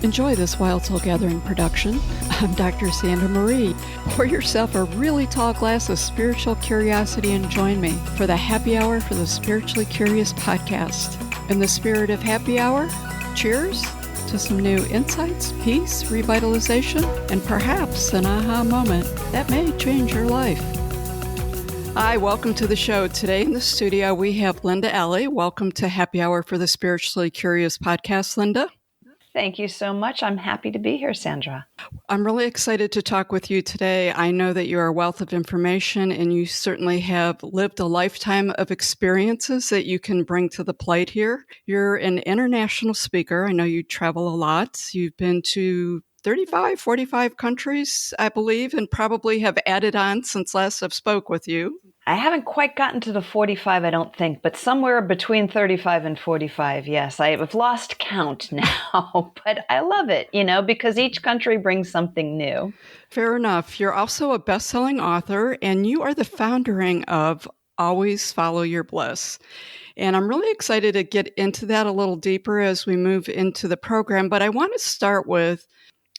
Enjoy this Wild Soul Gathering production. I'm Dr. Sandra Marie. Pour yourself a really tall glass of spiritual curiosity and join me for the Happy Hour for the Spiritually Curious podcast. In the spirit of happy hour, cheers to some new insights, peace, revitalization, and perhaps an aha moment that may change your life. Hi, welcome to the show. Today in the studio, we have Linda Elie. Welcome to Happy Hour for the Spiritually Curious podcast, Linda. Thank you so much. I'm happy to be here, Sandra. I'm really excited to talk with you today. I know that you're a wealth of information and you certainly have lived a lifetime of experiences that you can bring to the plate here. You're an international speaker. I know you travel a lot. You've been to 35, 45 countries, I believe, and probably have added on since last I've spoke with you. I haven't quite gotten to the 45, I don't think, but somewhere between 35 and 45, yes. I have lost count now, but I love it, because each country brings something new. Fair enough. You're also a best-selling author, and you are the foundering of Always Follow Your Bliss. And I'm really excited to get into that a little deeper as we move into the program, but I want to start with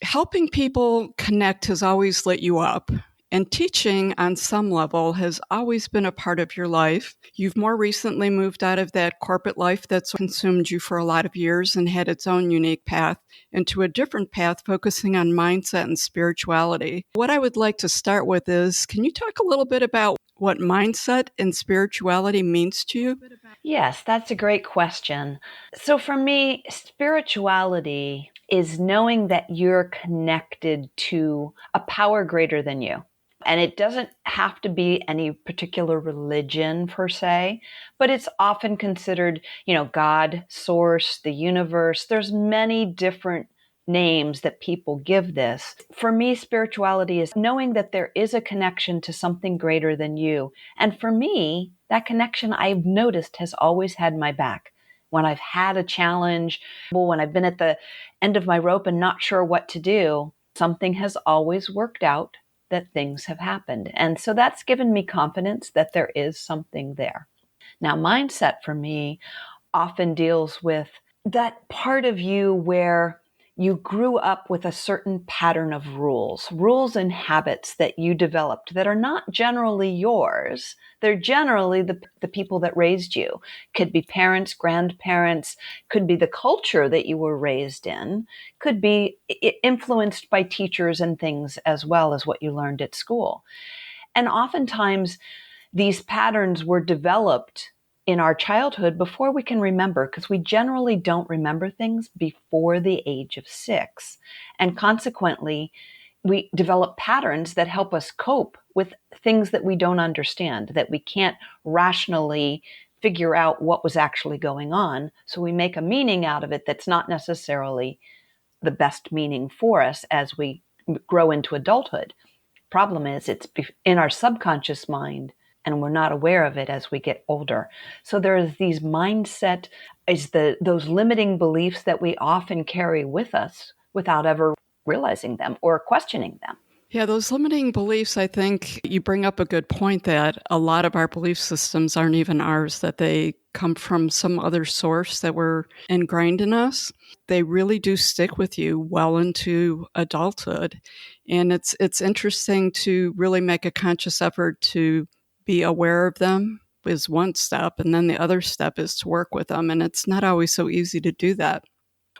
helping people connect has always lit you up. And teaching on some level has always been a part of your life. You've more recently moved out of that corporate life that's consumed you for a lot of years and had its own unique path into a different path focusing on mindset and spirituality. What I would like to start with is, can you talk a little bit about what mindset and spirituality means to you? Yes, that's a great question. So for me, spirituality is knowing that you're connected to a power greater than you. And it doesn't have to be any particular religion per se, but it's often considered, God, source, the universe. There's many different names that people give this. For me, spirituality is knowing that there is a connection to something greater than you. And for me, that connection I've noticed has always had my back. When I've had a challenge, when I've been at the end of my rope and not sure what to do, something has always worked out, that things have happened. And so that's given me confidence that there is something there. Now, mindset for me often deals with that part of you where you grew up with a certain pattern of rules and habits that you developed that are not generally yours. They're generally the people that raised you. Could be parents, grandparents, could be the culture that you were raised in, could be influenced by teachers and things as well as what you learned at school. And oftentimes these patterns were developed in our childhood before we can remember, because we generally don't remember things before the age of 6. And consequently, we develop patterns that help us cope with things that we don't understand, that we can't rationally figure out what was actually going on. So we make a meaning out of it that's not necessarily the best meaning for us as we grow into adulthood. Problem is, it's in our subconscious mind, and we're not aware of it as we get older. So there's these mindset, those limiting beliefs that we often carry with us without ever realizing them or questioning them. Yeah, those limiting beliefs, I think you bring up a good point that a lot of our belief systems aren't even ours, that they come from some other source that were ingrained in us. They really do stick with you well into adulthood. And it's interesting to really make a conscious effort to be aware of them is one step, and then the other step is to work with them. And it's not always so easy to do that.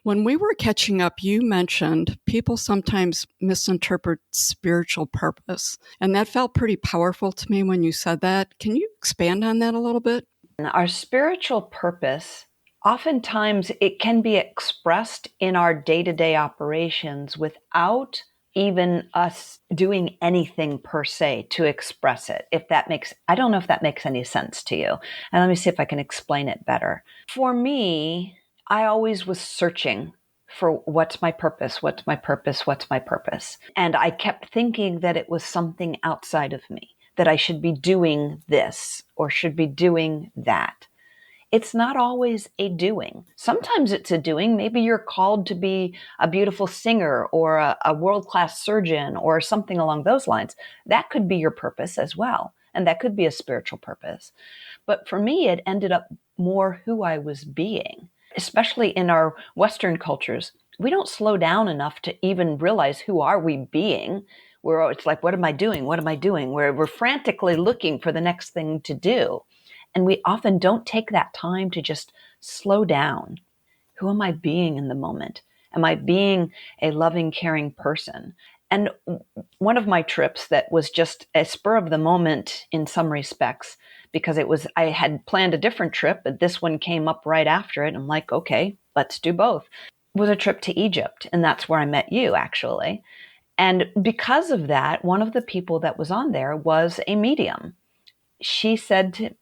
When we were catching up, you mentioned people sometimes misinterpret spiritual purpose. And that felt pretty powerful to me when you said that. Can you expand on that a little bit? Our spiritual purpose, oftentimes it can be expressed in our day-to-day operations without even us doing anything per se to express it. I don't know if that makes any sense to you. And let me see if I can explain it better. For me, I always was searching for what's my purpose, what's my purpose, what's my purpose. And I kept thinking that it was something outside of me, that I should be doing this or should be doing that. It's not always a doing. Sometimes it's a doing. Maybe you're called to be a beautiful singer or a world-class surgeon or something along those lines. That could be your purpose as well. And that could be a spiritual purpose. But for me, it ended up more who I was being, especially in our Western cultures. we don't slow down enough to even realize who are we being. It's like, what am I doing? What am I doing? We're frantically looking for the next thing to do. And we often don't take that time to just slow down. Who am I being in the moment? Am I being a loving, caring person? And one of my trips that was just a spur of the moment in some respects, because I had planned a different trip, but this one came up right after it. I'm like, okay, let's do both. Was a trip to Egypt. And that's where I met you, actually. And because of that, one of the people that was on there was a medium. She said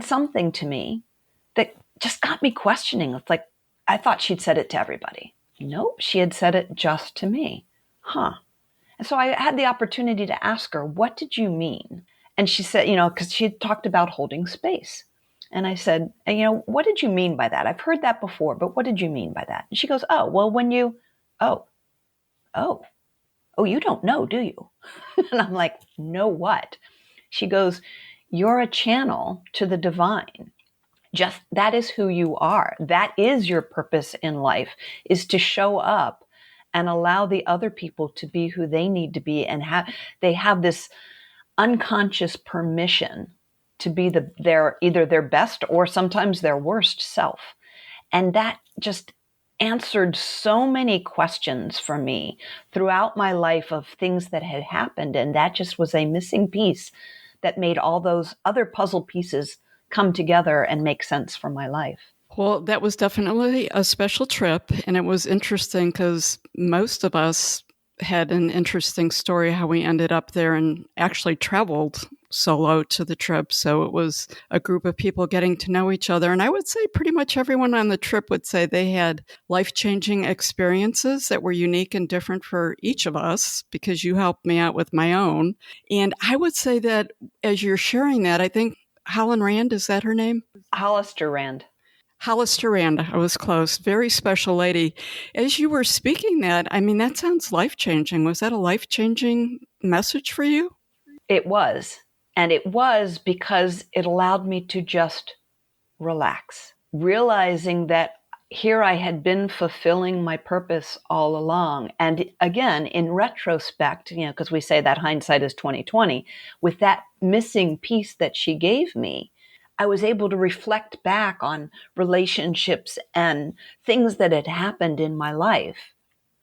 something to me that just got me questioning. It's like, I thought she'd said it to everybody. Nope, she had said it just to me. Huh. And so I had the opportunity to ask her, what did you mean? And she said, because she had talked about holding space. And I said, what did you mean by that? I've heard that before, but what did you mean by that? And she goes, oh, well, oh, you don't know, do you? And I'm like, know what? She goes, you're a channel to the divine. Just that is who you are. That is your purpose in life, is to show up and allow the other people to be who they need to be, and they have this unconscious permission to be either their best or sometimes their worst self. And that just answered so many questions for me throughout my life of things that had happened. And that just was a missing piece that made all those other puzzle pieces come together and make sense for my life. Well, that was definitely a special trip. And it was interesting because most of us had an interesting story how we ended up there and actually traveled solo to the trip. So it was a group of people getting to know each other. And I would say pretty much everyone on the trip would say they had life-changing experiences that were unique and different for each of us, because you helped me out with my own. And I would say that as you're sharing that, I think Holland Rand, is that her name? Hollister Rand. Hollister Rand, I was close. Very special lady. As you were speaking that, I mean, that sounds life-changing. Was that a life-changing message for you? It was. And it was because it allowed me to just relax, realizing that here I had been fulfilling my purpose all along. And again, in retrospect, because we say that hindsight is 20/20, with that missing piece that she gave me, I was able to reflect back on relationships and things that had happened in my life.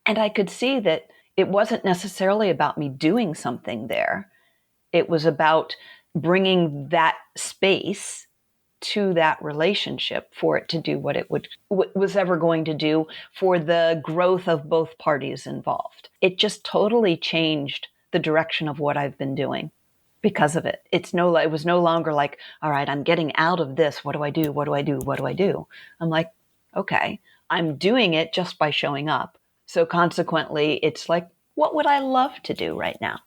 And I could see that it wasn't necessarily about me doing something there. It was about bringing that space to that relationship for it to do what it was ever going to do for the growth of both parties involved. It just totally changed the direction of what I've been doing. Because of it. It was no longer like, all right, I'm getting out of this. What do I do? What do I do? What do I do? I'm like, okay, I'm doing it just by showing up. So consequently, it's like, what would I love to do right now?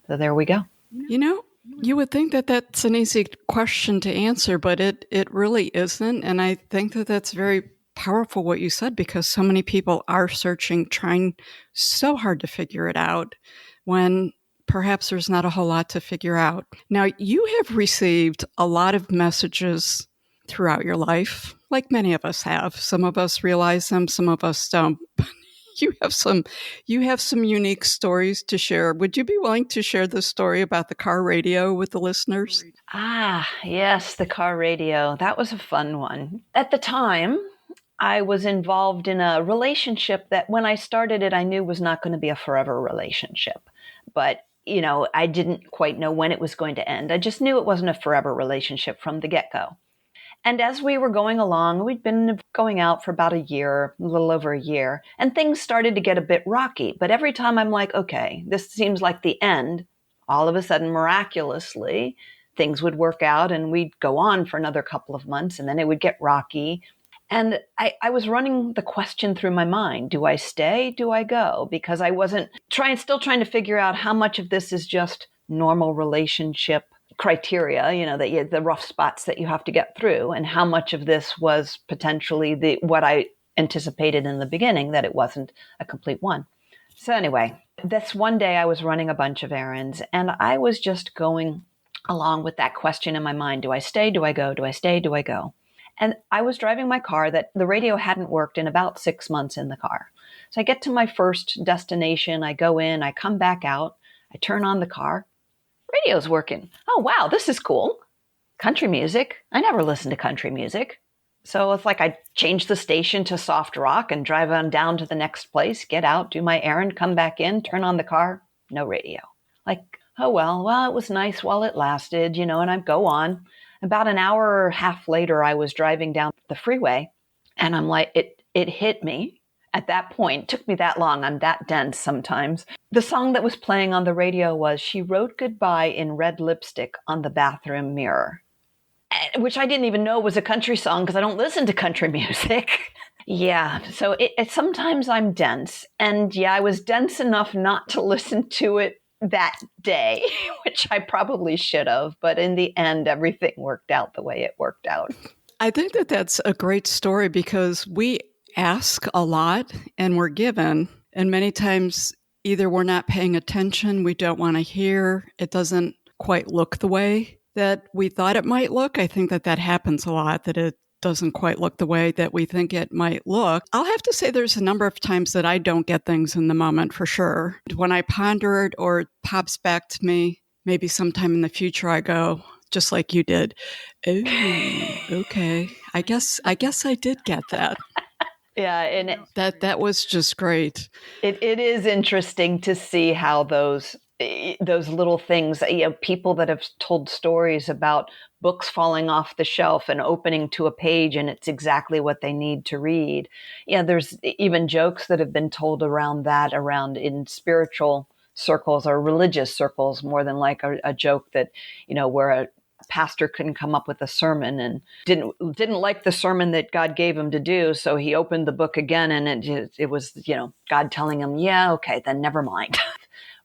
So there we go. You would think that that's an easy question to answer, but it really isn't. And I think that that's very powerful what you said, because so many people are searching, trying so hard to figure it out when perhaps there's not a whole lot to figure out. Now, you have received a lot of messages throughout your life, like many of us have. Some of us realize them, some of us don't. You have some unique stories to share. Would you be willing to share the story about the car radio with the listeners? Ah, yes, the car radio. That was a fun one. At the time, I was involved in a relationship that when I started it, I knew was not going to be a forever relationship. But I didn't quite know when it was going to end. I just knew it wasn't a forever relationship from the get-go. And as we were going along, we'd been going out for about a year, a little over a year, and things started to get a bit rocky. But every time I'm like, okay, this seems like the end, all of a sudden, miraculously, things would work out and we'd go on for another couple of months, and then it would get rocky. And I was running the question through my mind. Do I stay? Do I go? Because I wasn't still trying to figure out how much of this is just normal relationship criteria, the rough spots that you have to get through, and how much of this was potentially what I anticipated in the beginning, that it wasn't a complete one. So anyway, this one day I was running a bunch of errands, and I was just going along with that question in my mind. Do I stay? Do I go? Do I stay? Do I go? And I was driving my car that the radio hadn't worked in about 6 months in the car. So I get to my first destination. I go in, I come back out, I turn on the car. Radio's working. Oh, wow, this is cool. Country music. I never listened to country music. So it's like I change the station to soft rock and drive on down to the next place, get out, do my errand, come back in, turn on the car, no radio. Like, oh, well, it was nice while it lasted, and I go on. About an hour or half later, I was driving down the freeway and I'm like, it hit me at that point. It took me that long. I'm that dense sometimes. The song that was playing on the radio was She Wrote Goodbye in Red Lipstick on the Bathroom Mirror, which I didn't even know was a country song because I don't listen to country music. Yeah, so sometimes I'm dense. And yeah, I was dense enough not to listen to it that day, which I probably should have. But in the end, everything worked out the way it worked out. I think that that's a great story because we ask a lot and we're given. And many times either we're not paying attention, we don't want to hear, it doesn't quite look the way that we thought it might look. I think that happens a lot, that it doesn't quite look the way that we think it might look. I'll have to say there's a number of times that I don't get things in the moment for sure. When I ponder it or it pops back to me, maybe sometime in the future I go, just like you did, oh, okay. I guess I did get that. Yeah, and that was just great. It is interesting to see how those little things, people that have told stories about books falling off the shelf and opening to a page and it's exactly what they need to read. Yeah, there's even jokes that have been told around in spiritual circles or religious circles, more than like a joke that, where a pastor couldn't come up with a sermon and didn't like the sermon that God gave him to do. So he opened the book again and it was, God telling him, yeah, okay, then never mind.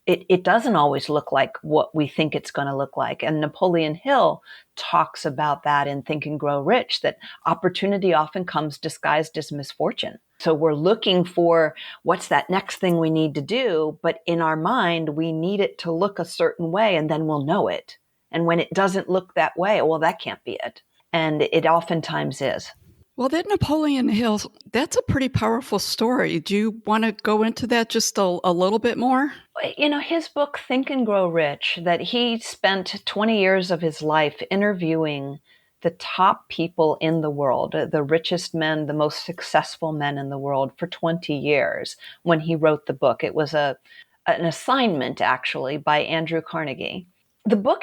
It doesn't always look like what we think it's going to look like. And Napoleon Hill talks about that in Think and Grow Rich, that opportunity often comes disguised as misfortune. So we're looking for what's that next thing we need to do, but in our mind, we need it to look a certain way and then we'll know it. And when it doesn't look that way, well, that can't be it. And it oftentimes is. Well, that Napoleon Hill, that's a pretty powerful story. Do you want to go into that just a little bit more? His book, Think and Grow Rich, that he spent 20 years of his life interviewing the top people in the world, the richest men, the most successful men in the world for 20 years when he wrote the book. It was an assignment, actually, by Andrew Carnegie. The book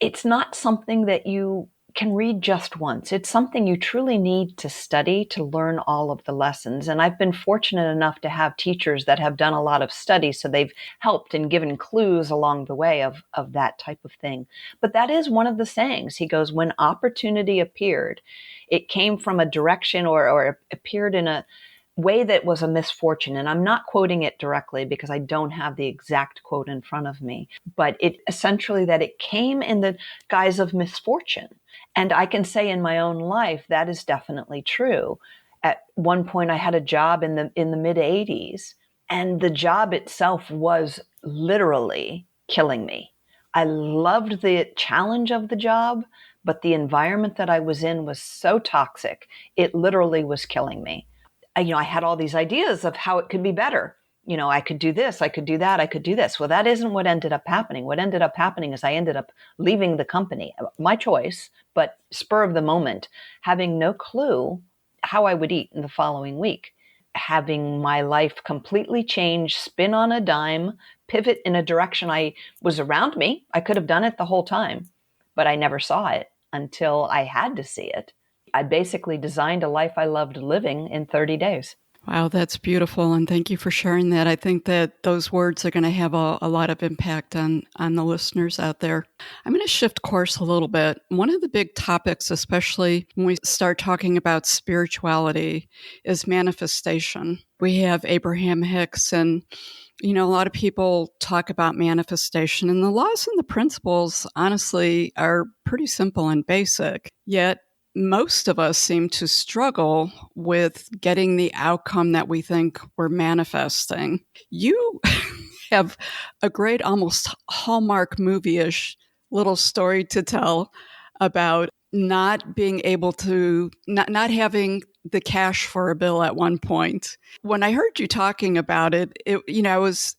it's not something that you can read just once. It's something you truly need to study to learn all of the lessons. And I've been fortunate enough to have teachers that have done a lot of study, so they've helped and given clues along the way of that type of thing. But that is one of the sayings. He goes, when opportunity appeared, it came from a direction or appeared in a way that was a misfortune. And I'm not quoting it directly because I don't have the exact quote in front of me, but it essentially that it came in the guise of misfortune. And I can say in my own life, that is definitely true. At one point I had a job in the mid 80s, and the job itself was literally killing me. I loved the challenge of the job, but the environment that I was in was so toxic. It literally was killing me. I had all these ideas of how it could be better. I could do this, I could do that, I could do this. Well, that isn't what ended up happening. What ended up happening is I ended up leaving the company, my choice, but spur of the moment, having no clue how I would eat in the following week, having my life completely change, spin on a dime, pivot in a direction I was around me. I could have done it the whole time, but I never saw it until I had to see it. I basically designed a life I loved living in 30 days. Wow, that's beautiful. And thank you for sharing that. I think that those words are going to have a lot of impact on the listeners out there. I'm going to shift course a little bit. One of the big topics, especially when we start talking about spirituality, is manifestation. We have Abraham Hicks, and a lot of people talk about manifestation, and the laws and the principles, honestly, are pretty simple and basic. Yet most of us seem to struggle with getting the outcome that we think we're manifesting. You have a great, almost Hallmark movie-ish little story to tell about not being able to, not having the cash for a bill at one point. When I heard you talking about it, I was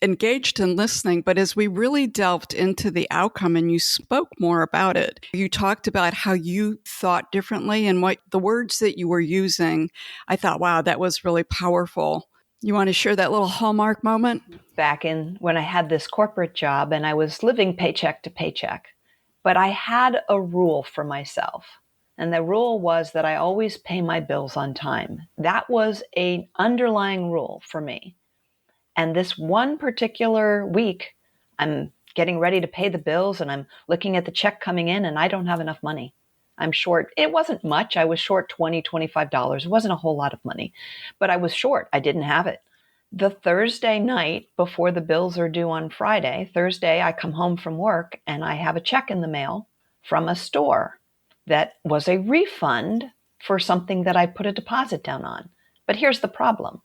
engaged in listening, but as we really delved into the outcome and you spoke more about it, you talked about how you thought differently and what the words that you were using. I thought, wow, that was really powerful. You want to share that little hallmark moment? Back in when I had this corporate job and I was living paycheck to paycheck, but I had a rule for myself. And the rule was that I always pay my bills on time. That was an underlying rule for me. And this one particular week, I'm getting ready to pay the bills and I'm looking at the check coming in and I don't have enough money. I'm short. It wasn't much. I was short $20, $25. It wasn't a whole lot of money, but I was short. I didn't have it. The Thursday night before the bills are due on Friday, Thursday, I come home from work and I have a check in the mail from a store that was a refund for something that I put a deposit down on. But here's the problem.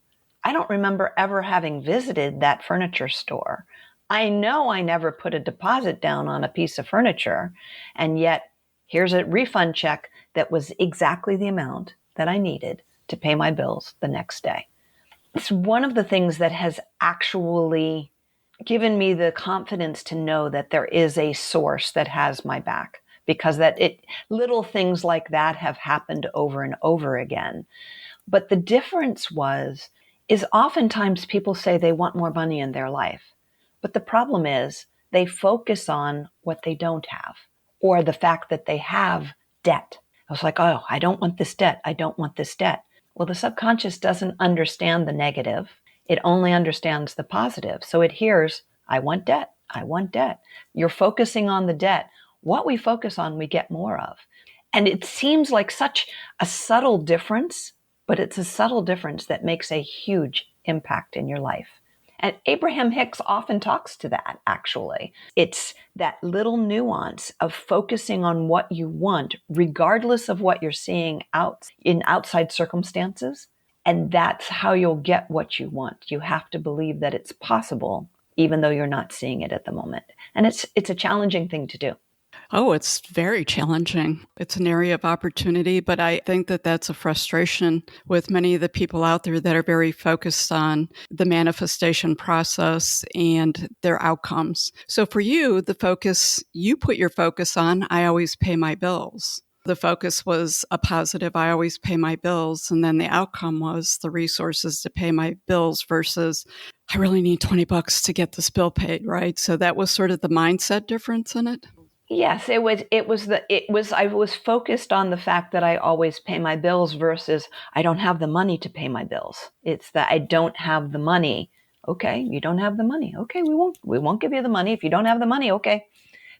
I don't remember ever having visited that furniture store. I know I never put a deposit down on a piece of furniture, and yet here's a refund check that was exactly the amount that I needed to pay my bills the next day. It's one of the things that has actually given me the confidence to know that there is a source that has my back, because little things like that have happened over and over again. But the difference is oftentimes people say they want more money in their life. But the problem is they focus on what they don't have, or the fact that they have debt. I was like, oh, I don't want this debt. I don't want this debt. Well, the subconscious doesn't understand the negative. It only understands the positive. So it hears, I want debt. I want debt. You're focusing on the debt. What we focus on, we get more of. And it seems like such a subtle difference, but it's a subtle difference that makes a huge impact in your life. And Abraham Hicks often talks to that, actually. It's that little nuance of focusing on what you want, regardless of what you're seeing in outside circumstances. And that's how you'll get what you want. You have to believe that it's possible, even though you're not seeing it at the moment. And it's a challenging thing to do. Oh, it's very challenging. It's an area of opportunity, but I think that that's a frustration with many of the people out there that are very focused on the manifestation process and their outcomes. So for you, you put your focus on, I always pay my bills. The focus was a positive, I always pay my bills. And then the outcome was the resources to pay my bills versus I really need $20 to get this bill paid, right? So that was sort of the mindset difference in it. Yes, I was focused on the fact that I always pay my bills versus I don't have the money to pay my bills. It's that I don't have the money. Okay, you don't have the money. Okay, we won't give you the money if you don't have the money. Okay.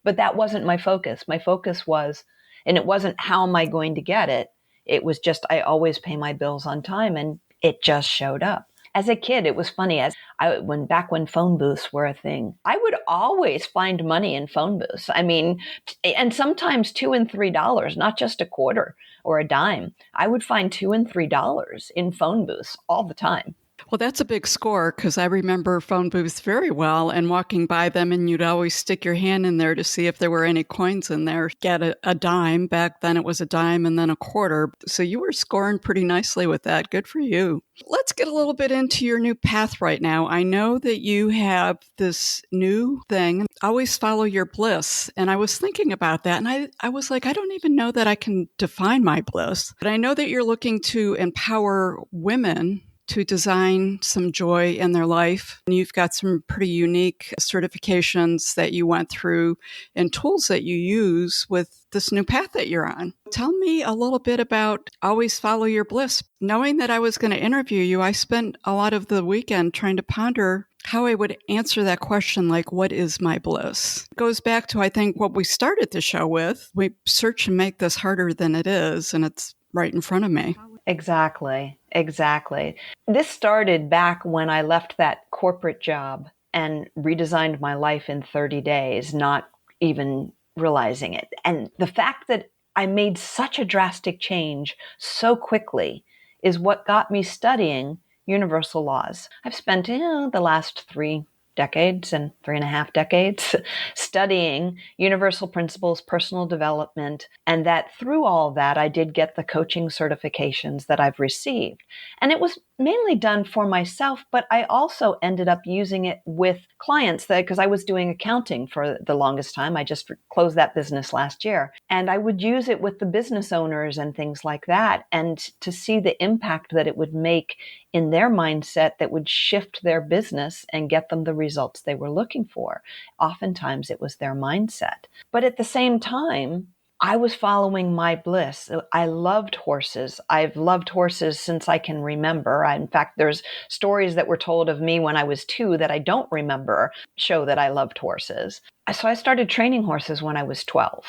But that wasn't my focus. My focus was, and it wasn't how am I going to get it? It was just I always pay my bills on time, and it just showed up. As a kid, it was funny. Back when phone booths were a thing, I would always find money in phone booths. I mean, and sometimes $2 and $3, not just a quarter or a dime. I would find $2 and $3 in phone booths all the time. Well, that's a big score because I remember phone booths very well and walking by them, and you'd always stick your hand in there to see if there were any coins in there. Get a dime. Back then it was a dime and then a quarter. So you were scoring pretty nicely with that. Good for you. Let's get a little bit into your new path right now. I know that you have this new thing, always follow your bliss. And I was thinking about that, and I was like, I don't even know that I can define my bliss. But I know that you're looking to empower women to design some joy in their life. And you've got some pretty unique certifications that you went through and tools that you use with this new path that you're on. Tell me a little bit about Always Follow Your Bliss. Knowing that I was going to interview you, I spent a lot of the weekend trying to ponder how I would answer that question, like, what is my bliss? It goes back to, I think, what we started the show with. We search and make this harder than it is, and it's right in front of me. Exactly. This started back when I left that corporate job and redesigned my life in 30 days, not even realizing it. And the fact that I made such a drastic change so quickly is what got me studying universal laws. I've spent the last decades and 3.5 decades studying universal principles, personal development, and that through all that, I did get the coaching certifications that I've received. And it was mainly done for myself, but I also ended up using it with clients because I was doing accounting for the longest time. I just closed that business last year. And I would use it with the business owners and things like that. And to see the impact that it would make in their mindset that would shift their business and get them the results they were looking for. Oftentimes it was their mindset. But at the same time, I was following my bliss. I loved horses. I've loved horses since I can remember. In fact, there's stories that were told of me when I was 2 that I don't remember show that I loved horses. So I started training horses when I was 12.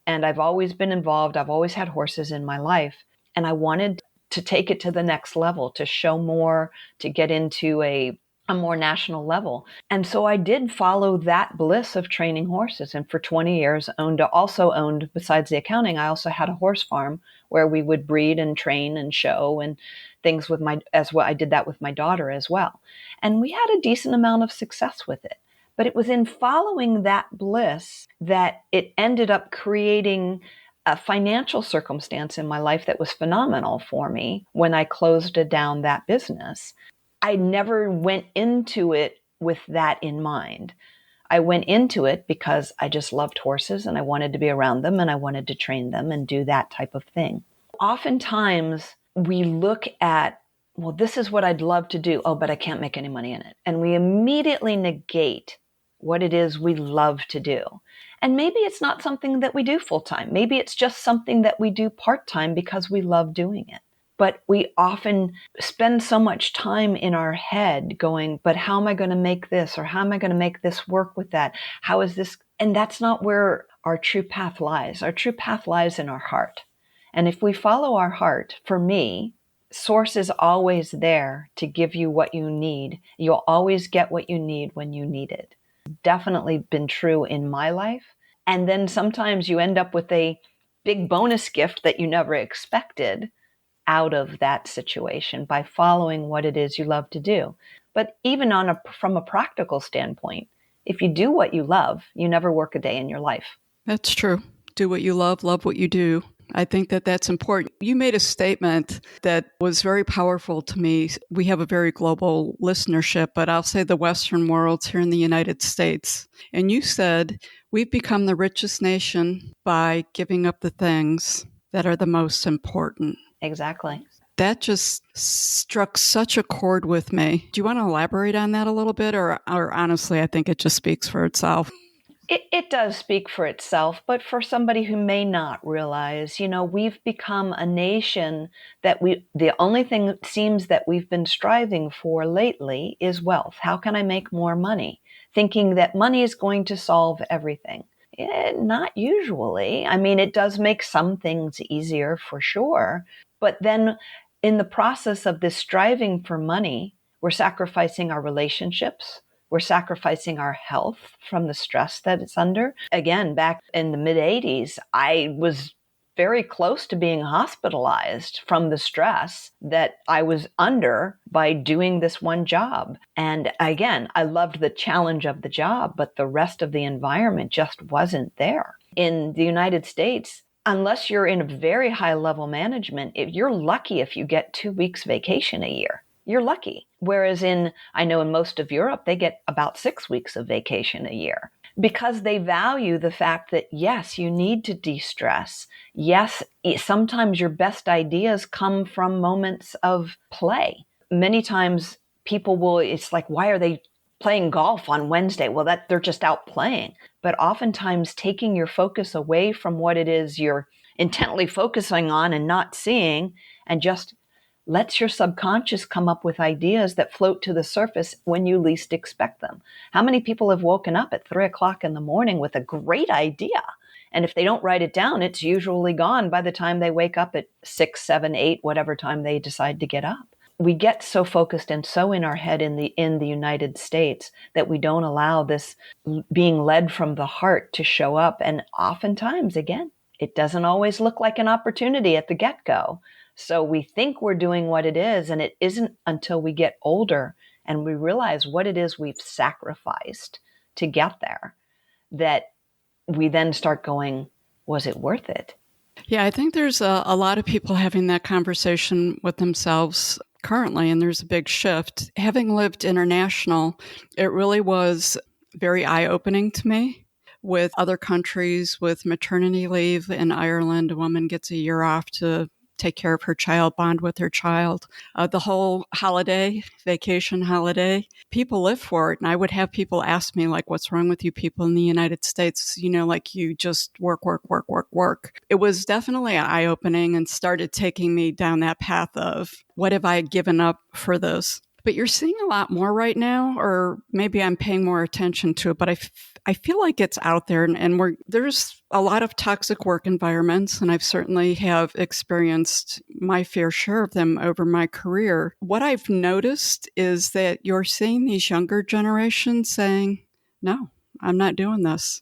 And I've always been involved. I've always had horses in my life. And I wanted to take it to the next level, to show more, to get into a more national level. And so I did follow that bliss of training horses. And for 20 years, also owned, besides the accounting, I also had a horse farm where we would breed and train and show and things as well. I did that with my daughter as well. And we had a decent amount of success with it. But it was in following that bliss that it ended up creating a financial circumstance in my life that was phenomenal for me when I closed down that business. I never went into it with that in mind. I went into it because I just loved horses and I wanted to be around them and I wanted to train them and do that type of thing. Oftentimes we look at, well, this is what I'd love to do. Oh, but I can't make any money in it. And we immediately negate what it is we love to do. And maybe it's not something that we do full time. Maybe it's just something that we do part time because we love doing it. But we often spend so much time in our head going, but how am I going to make this? Or how am I going to make this work with that? How is this? And that's not where our true path lies. Our true path lies in our heart. And if we follow our heart, for me, Source is always there to give you what you need. You'll always get what you need when you need it. Definitely been true in my life. And then sometimes you end up with a big bonus gift that you never expected out of that situation by following what it is you love to do. But even from a practical standpoint, if you do what you love, you never work a day in your life. That's true. Do what you love what you do. I think that that's important. You made a statement that was very powerful to me. We have a very global listenership, but I'll say the Western world's here in the United States. And you said, we've become the richest nation by giving up the things that are the most important. Exactly. That just struck such a chord with me. Do you want to elaborate on that a little bit? Or honestly, I think it just speaks for itself. It does speak for itself, but for somebody who may not realize, we've become a nation that the only thing it seems that we've been striving for lately is wealth. How can I make more money? Thinking that money is going to solve everything. Not usually. I mean, it does make some things easier for sure. But then in the process of this striving for money, we're sacrificing our relationships. We're sacrificing our health from the stress that it's under. Again, back in the mid-'80s, I was very close to being hospitalized from the stress that I was under by doing this one job. And again, I loved the challenge of the job, but the rest of the environment just wasn't there. In the United States, unless you're in a very high level management, you're lucky if you get 2 weeks vacation a year. You're lucky. Whereas I know in most of Europe, they get about 6 weeks of vacation a year because they value the fact that, yes, you need to de-stress. Yes, sometimes your best ideas come from moments of play. Many times it's like, why are they playing golf on Wednesday? Well, they're just out playing. But oftentimes taking your focus away from what it is you're intently focusing on and not seeing, and just lets your subconscious come up with ideas that float to the surface when you least expect them. How many people have woken up at 3:00 in the morning with a great idea? And if they don't write it down, it's usually gone by the time they wake up at 6, 7, 8, whatever time they decide to get up. We get so focused and so in our head in the United States that we don't allow this being led from the heart to show up. And oftentimes, again, it doesn't always look like an opportunity at the get-go. So we think we're doing what it is, and it isn't until we get older and we realize what it is we've sacrificed to get there, that we then start going, was it worth it? Yeah, I think there's a lot of people having that conversation with themselves currently, and there's a big shift. Having lived international, it really was very eye-opening to me. With other countries, with maternity leave in Ireland, a woman gets a year off to take care of her child, bond with her child. The whole vacation holiday, people live for it. And I would have people ask me, like, what's wrong with you people in the United States? Like you just work, work, work, work, work. It was definitely eye-opening and started taking me down that path of what have I given up for this? But you're seeing a lot more right now, or maybe I'm paying more attention to it, but I feel like it's out there, and there's a lot of toxic work environments, and I've certainly have experienced my fair share of them over my career. What I've noticed is that you're seeing these younger generations saying, no, I'm not doing this.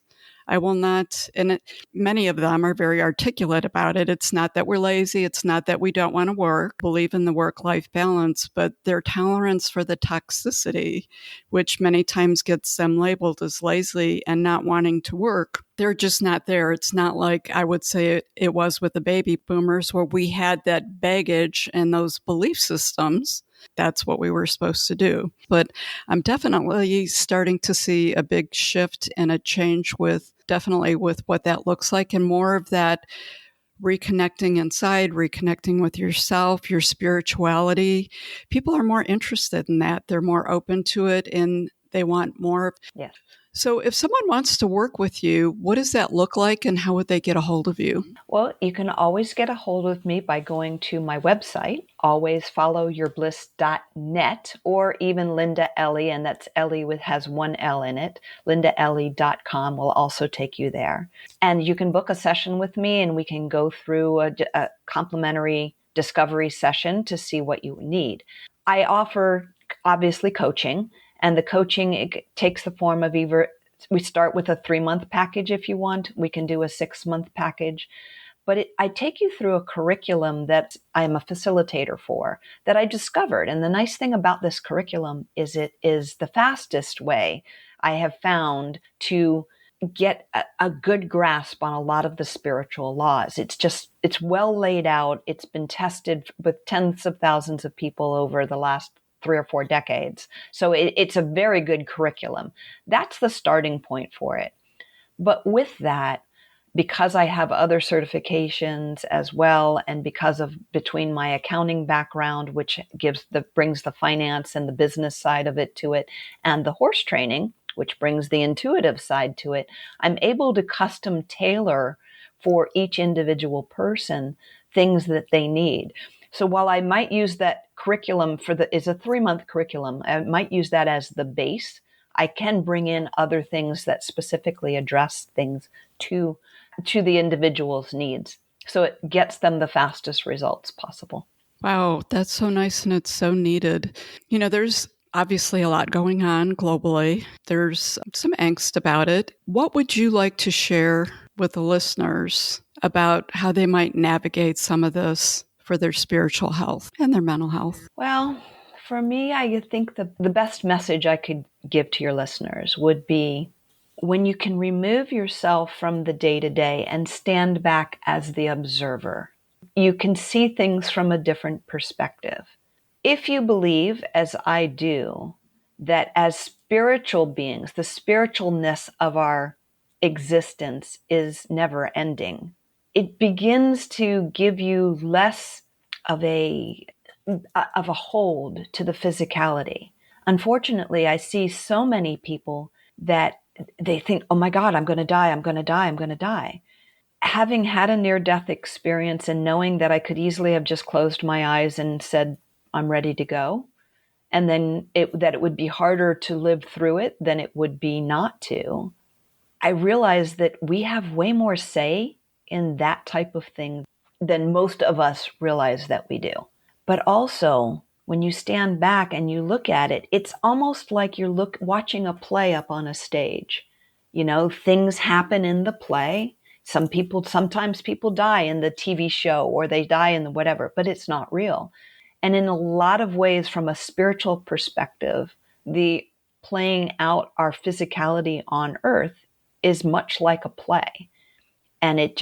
I will not. And many of them are very articulate about it. It's not that we're lazy. It's not that we don't want to work, believe in the work-life balance, but their tolerance for the toxicity, which many times gets them labeled as lazy and not wanting to work, they're just not there. It's not like I would say it was with the baby boomers, where we had that baggage and those belief systems. That's what we were supposed to do. But I'm definitely starting to see a big shift and a change with what that looks like, and more of that reconnecting inside, reconnecting with yourself, your spirituality. People are more interested in that. They're more open to it, and they want more. Yes. So if someone wants to work with you, what does that look like, and how would they get a hold of you? Well, you can always get a hold of me by going to my website, alwaysfollowyourbliss.net, or even Linda Elie, and that's Elie has one L in it. LindaElie.com will also take you there. And you can book a session with me, and we can go through a complimentary discovery session to see what you need. I offer, obviously, coaching. And the coaching, it takes the form of either, we start with a 3-month package if you want. We can do a 6-month package. But I take you through a curriculum that I'm a facilitator for, that I discovered. And the nice thing about this curriculum is it is the fastest way I have found to get a good grasp on a lot of the spiritual laws. It's well laid out. It's been tested with tens of thousands of people over the last 3 or 4 decades. So it's a very good curriculum. That's the starting point for it. But with that, because I have other certifications as well, and because of between my accounting background, which brings the finance and the business side of it to it, and the horse training, which brings the intuitive side to it, I'm able to custom tailor for each individual person things that they need. So while I might use that curriculum is a 3-month curriculum, I might use that as the base, I can bring in other things that specifically address things to the individual's needs. So it gets them the fastest results possible. Wow, that's so nice, and it's so needed. There's obviously a lot going on globally. There's some angst about it. What would you like to share with the listeners about how they might navigate some of this for their spiritual health and their mental health? Well, for me, I think the best message I could give to your listeners would be, when you can remove yourself from the day-to-day and stand back as the observer, you can see things from a different perspective. If you believe, as I do, that as spiritual beings, the spiritualness of our existence is never ending, it begins to give you less of a hold to the physicality. Unfortunately, I see so many people that they think, oh my God, I'm going to die, I'm going to die, I'm going to die. Having had a near-death experience and knowing that I could easily have just closed my eyes and said, I'm ready to go, and then that it would be harder to live through it than it would be not to, I realized that we have way more say in that type of thing than most of us realize that we do. But also, when you stand back and you look at it, it's almost like you're watching a play up on a stage. Things happen in the play. Sometimes people die in the TV show, or they die in the whatever, but it's not real. And in a lot of ways, from a spiritual perspective, the playing out our physicality on earth is much like a play. And it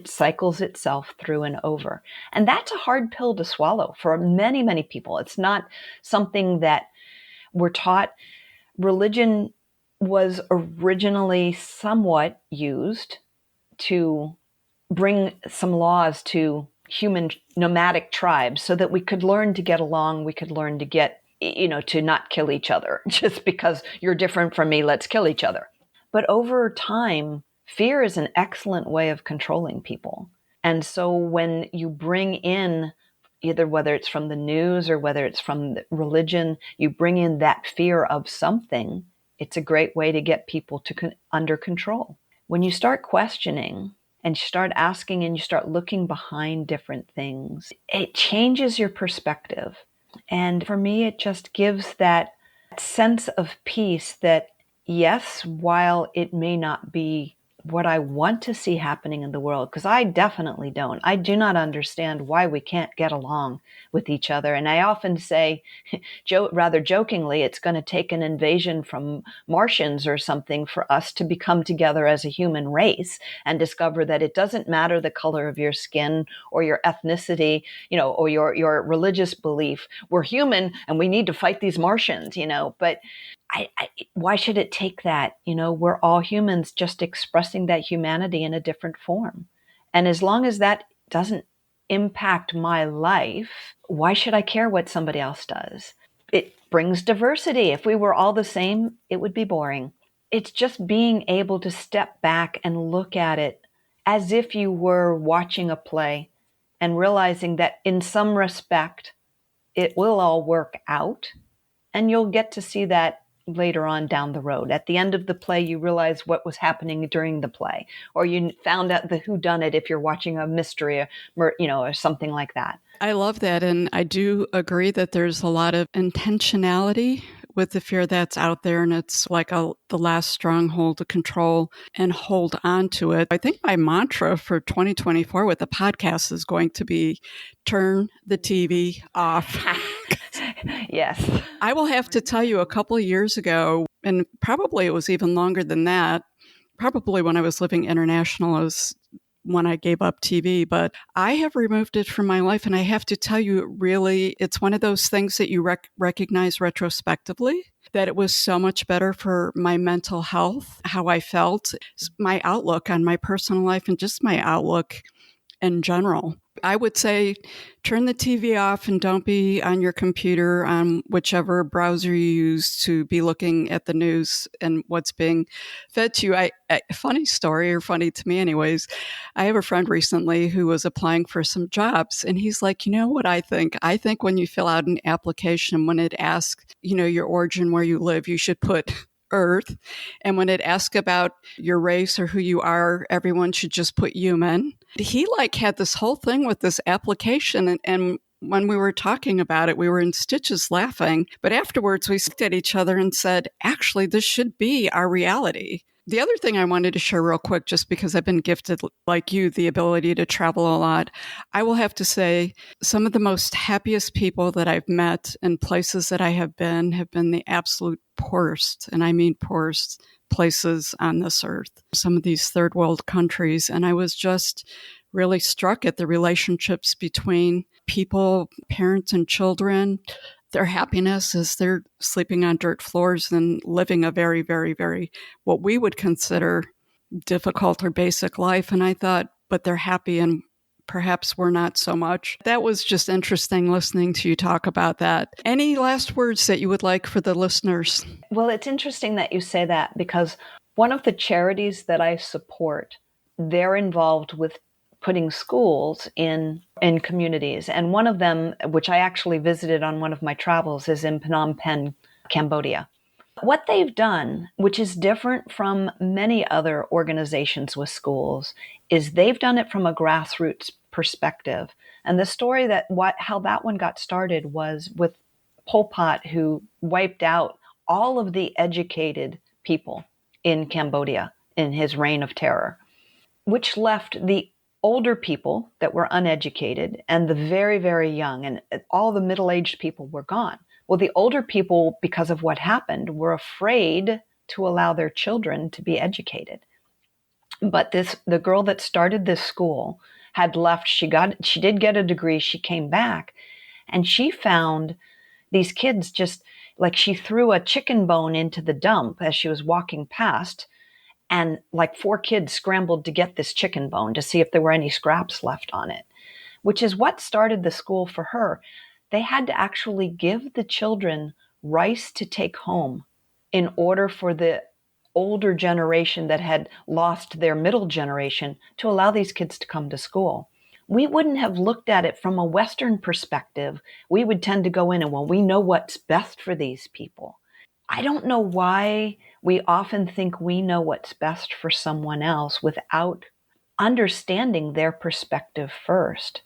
cycles itself through and over. And that's a hard pill to swallow for many, many people. It's not something that we're taught. Religion was originally somewhat used to bring some laws to human nomadic tribes so that we could learn to get along. We could learn to get, to not kill each other. Just because you're different from me, let's kill each other. But over time, fear is an excellent way of controlling people. And so when you bring in, either whether it's from the news or whether it's from the religion, you bring in that fear of something, it's a great way to get people under control. When you start questioning and you start asking and you start looking behind different things, it changes your perspective. And for me, it just gives that sense of peace that, yes, while it may not be what I want to see happening in the world, because I definitely don't. I do not understand why we can't get along with each other. And I often say, rather jokingly, it's going to take an invasion from Martians or something for us to become together as a human race and discover that it doesn't matter the color of your skin or your ethnicity, or your religious belief. We're human and we need to fight these Martians, but why should it take that? We're all humans just expressing that humanity in a different form. And as long as that doesn't impact my life, why should I care what somebody else does? It brings diversity. If we were all the same, it would be boring. It's just being able to step back and look at it as if you were watching a play and realizing that in some respect, it will all work out. And you'll get to see that later on down the road. At the end of the play, you realize what was happening during the play, or you found out the whodunit if you're watching a mystery, or something like that. I love that. And I do agree that there's a lot of intentionality with the fear that's out there. And it's like the last stronghold to control and hold on to it. I think my mantra for 2024 with the podcast is going to be turn the TV off. Yes. I will have to tell you, a couple of years ago, and probably it was even longer than that, probably when I was living international is when I gave up TV, but I have removed it from my life. And I have to tell you, really, it's one of those things that you recognize retrospectively, that it was so much better for my mental health, how I felt, my outlook on my personal life, and just my outlook in general. I would say turn the TV off and don't be on your computer on whichever browser you use to be looking at the news and what's being fed to you. Funny story, or funny to me anyways, I have a friend recently who was applying for some jobs, and he's like, you know what I think? I think when you fill out an application, when it asks, your origin, where you live, you should put Earth. And when it asks about your race or who you are, everyone should just put human. He had this whole thing with this application, and when we were talking about it, we were in stitches laughing. But afterwards, we looked at each other and said, actually, this should be our reality. The other thing I wanted to share real quick, just because I've been gifted, like you, the ability to travel a lot, I will have to say some of the most happiest people that I've met in places that I have been the absolute poorest, and I mean poorest places on this earth, some of these third world countries. And I was just really struck at the relationships between people, parents and children. Their happiness is they're sleeping on dirt floors and living a very, very, very, what we would consider difficult or basic life. And I thought, but they're happy, and perhaps we're not so much. That was just interesting listening to you talk about that. Any last words that you would like for the listeners? Well, it's interesting that you say that, because one of the charities that I support, they're involved with putting schools in communities. And one of them, which I actually visited on one of my travels, is in Phnom Penh, Cambodia. What they've done, which is different from many other organizations with schools, is they've done it from a grassroots perspective. And the story how that one got started was with Pol Pot, who wiped out all of the educated people in Cambodia in his reign of terror, which left the older people that were uneducated and the very, very young, and all the middle-aged people were gone. Well, the older people, because of what happened, were afraid to allow their children to be educated. But the girl that started this school had left. She did get a degree. She came back and she found these kids just like she threw a chicken bone into the dump as she was walking past. And like 4 kids scrambled to get this chicken bone to see if there were any scraps left on it, which is what started the school for her. They had to actually give the children rice to take home in order for the older generation that had lost their middle generation to allow these kids to come to school. We wouldn't have looked at it from a Western perspective. We would tend to go in and, well, we know what's best for these people. I don't know why we often think we know what's best for someone else without understanding their perspective first.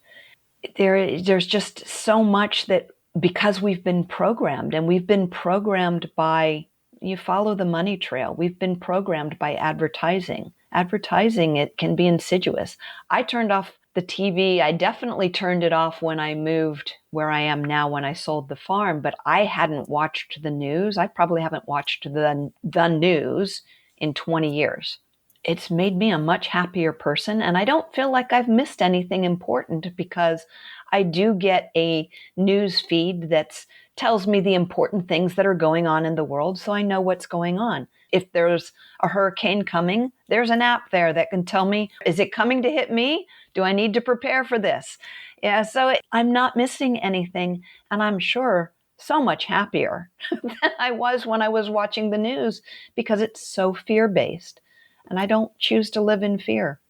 There's just so much that because we've been programmed, and we've been programmed by, you follow the money trail. We've been programmed by advertising. Advertising, it can be insidious. I turned off the TV. I definitely turned it off when I moved where I am now when I sold the farm, but I hadn't watched the news. I probably haven't watched the news in 20 years. It's made me a much happier person, and I don't feel like I've missed anything important because I do get a news feed that tells me the important things that are going on in the world, so I know what's going on. If there's a hurricane coming, there's an app there that can tell me, is it coming to hit me? Do I need to prepare for this? Yeah, so I'm not missing anything, and I'm sure so much happier than I was when I was watching the news because it's so fear-based, and I don't choose to live in fear.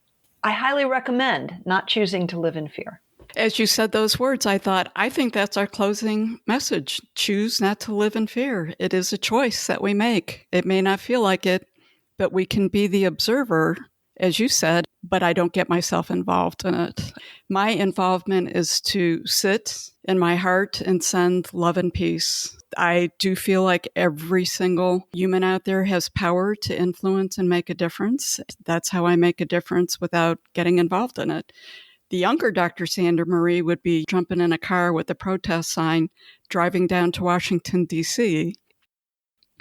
I highly recommend not choosing to live in fear. As you said those words, I thought, I think that's our closing message. Choose not to live in fear. It is a choice that we make. It may not feel like it, but we can be the observer, as you said, but I don't get myself involved in it. My involvement is to sit in my heart and send love and peace. I do feel like every single human out there has power to influence and make a difference. That's how I make a difference without getting involved in it. The younger Dr. Sandra Marie would be jumping in a car with a protest sign, driving down to Washington, D.C.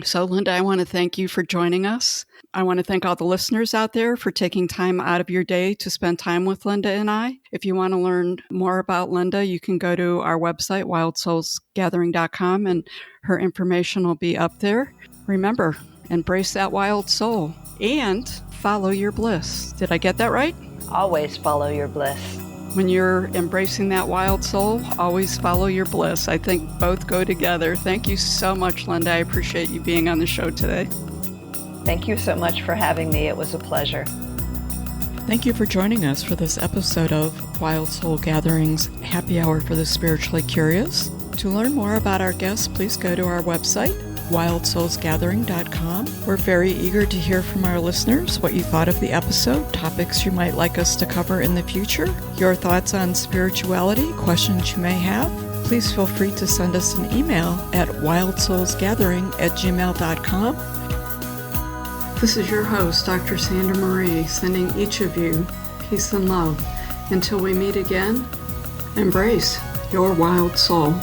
So, Linda, I want to thank you for joining us. I want to thank all the listeners out there for taking time out of your day to spend time with Linda and I. If you want to learn more about Linda, you can go to our website, wildsoulsgathering.com, and her information will be up there. Remember, embrace that wild soul and follow your bliss. Did I get that right? Always follow your bliss. When you're embracing that wild soul, always follow your bliss. I think both go together. Thank you so much, Linda. I appreciate you being on the show today. Thank you so much for having me. It was a pleasure. Thank you for joining us for this episode of Wild Soul Gatherings Happy Hour for the Spiritually Curious. To learn more about our guests, please go to our website, wildsoulsgathering.com. We're very eager to hear from our listeners what you thought of the episode, topics you might like us to cover in the future, your thoughts on spirituality, questions you may have. Please feel free to send us an email at wildsoulsgathering@gmail.com. This is your host, Dr. Sandra Marie, sending each of you peace and love. Until we meet again, embrace your wild soul.